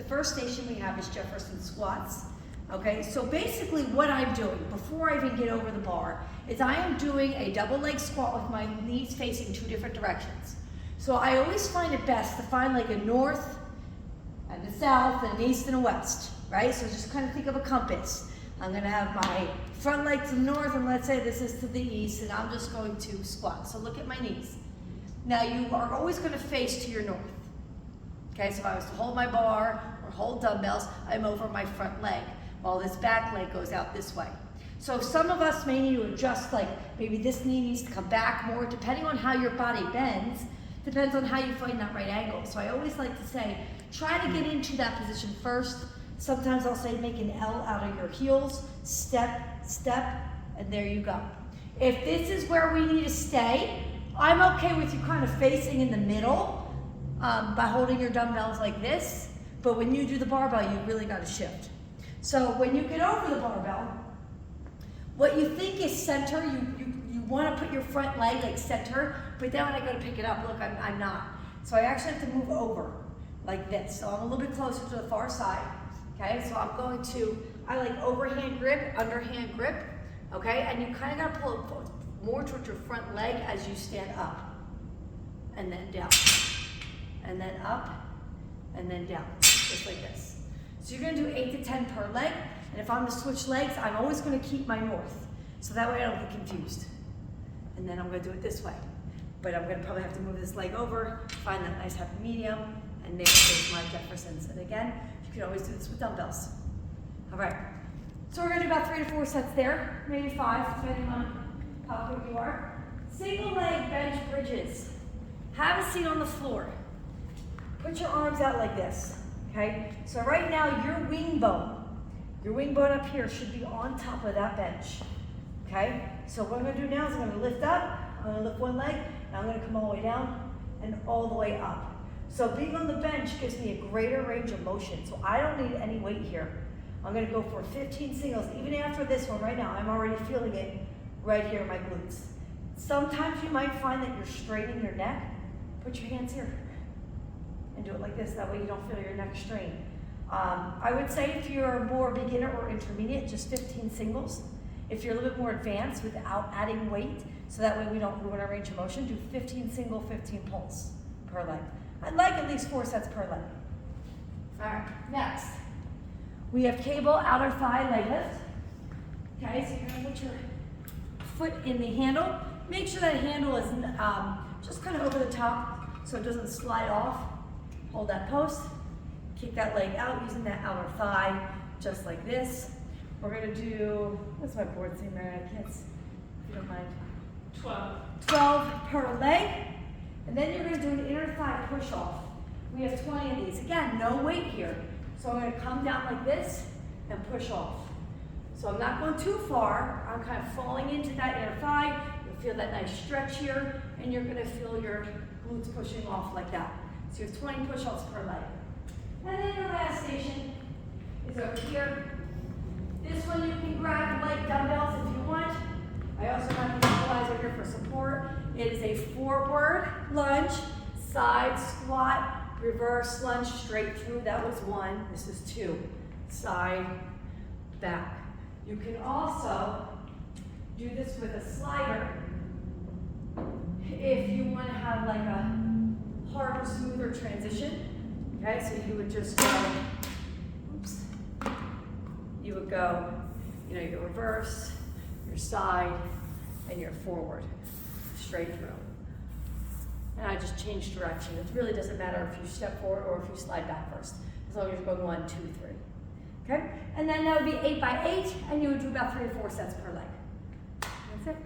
first station we have is Jefferson squats. Okay, so basically what I'm doing before I even get over the bar is I am doing a double leg squat with my knees facing 2 different directions. So I always find it best to find like a north and a south and an east and a west, right? So just kind of think of a compass. I'm gonna have my front leg to the north, and let's say this is to the east, and I'm just going to squat. So look at my knees. Now you are always gonna face to your north. Okay, so if I was to hold my bar or hold dumbbells, I'm over my front leg, while this back leg goes out this way. So some of us may need to adjust, like maybe this knee needs to come back more, depending on how your body bends, depends on how you find that right angle. So I always like to say, try to get into that position first. Sometimes I'll say make an L out of your heels, step, step, and there you go. If this is where we need to stay, I'm okay with you kind of facing in the middle by holding your dumbbells like this, but when you do the barbell, you really got to shift. So when you get over the barbell, what you think is center, you want to put your front leg like center, but then when I go to pick it up, look, I'm not. So I actually have to move over like this. So I'm a little bit closer to the far side. Okay, so I'm going to, I like overhand grip, underhand grip, okay? And you kind of got to pull it more towards your front leg as you stand up, and then down, and then up, and then down, just like this. So you're going to do 8 to 10 per leg, and if I'm to switch legs, I'm always going to keep my north, so that way I don't get confused. And then I'm going to do it this way, but I'm going to probably have to move this leg over, find that nice happy medium, and there is my Jeffersons. And again, you can always do this with dumbbells. All right, so we're going to do about 3 to 4 sets there, maybe 5, depending on how quick you are. Single leg bench bridges. Have a seat on the floor. Put your arms out like this, okay? So right now, your wing bone up here should be on top of that bench, okay? So what I'm gonna do now is I'm gonna lift up, I'm gonna lift one leg, and I'm gonna come all the way down and all the way up. So being on the bench gives me a greater range of motion, so I don't need any weight here. I'm gonna go for 15 singles. Even after this one right now, I'm already feeling it right here in my glutes. Sometimes you might find that you're straining your neck. Put your hands here and do it like this. That way you don't feel your neck strain. I would say if you're more beginner or intermediate, just 15 singles. If you're a little bit more advanced without adding weight, so that way we don't ruin our range of motion, do 15 single, 15 pulls per leg. I'd like at least 4 sets per leg. All right, next. We have cable outer thigh leg lift. Okay, so you're gonna put your foot in the handle. Make sure that handle is just kind of over the top so it doesn't slide off. Hold that post. Kick that leg out using that outer thigh, just like this. We're gonna do, what's my board saying, Mary? I can't, if you don't mind. 12. 12 per leg. And then you're gonna do an inner thigh push off. We have 20 of these. Again, no weight here. So I'm gonna come down like this and push off. So I'm not going too far. I'm kind of falling into that inner thigh. You'll feel that nice stretch here, and you're gonna feel your glutes pushing off like that. So you have 20 push-offs per leg. And then your last station is over here. This one you can grab like dumbbells if you want. I also have the equalizer here for support. It is a forward lunge, side squat, reverse lunge straight through. That was 1. This is 2. Side, back. You can also do this with a slider if you want to have like a harder, smoother transition. Okay, so you would just go, oops, you would go, you know, your reverse, your side, and your forward, straight through. And I just changed direction. It really doesn't matter if you step forward or if you slide back first, as long as you're going 1, 2, 3. Okay, and then that would be 8 by 8, and you would do about 3 or 4 sets per leg. That's it.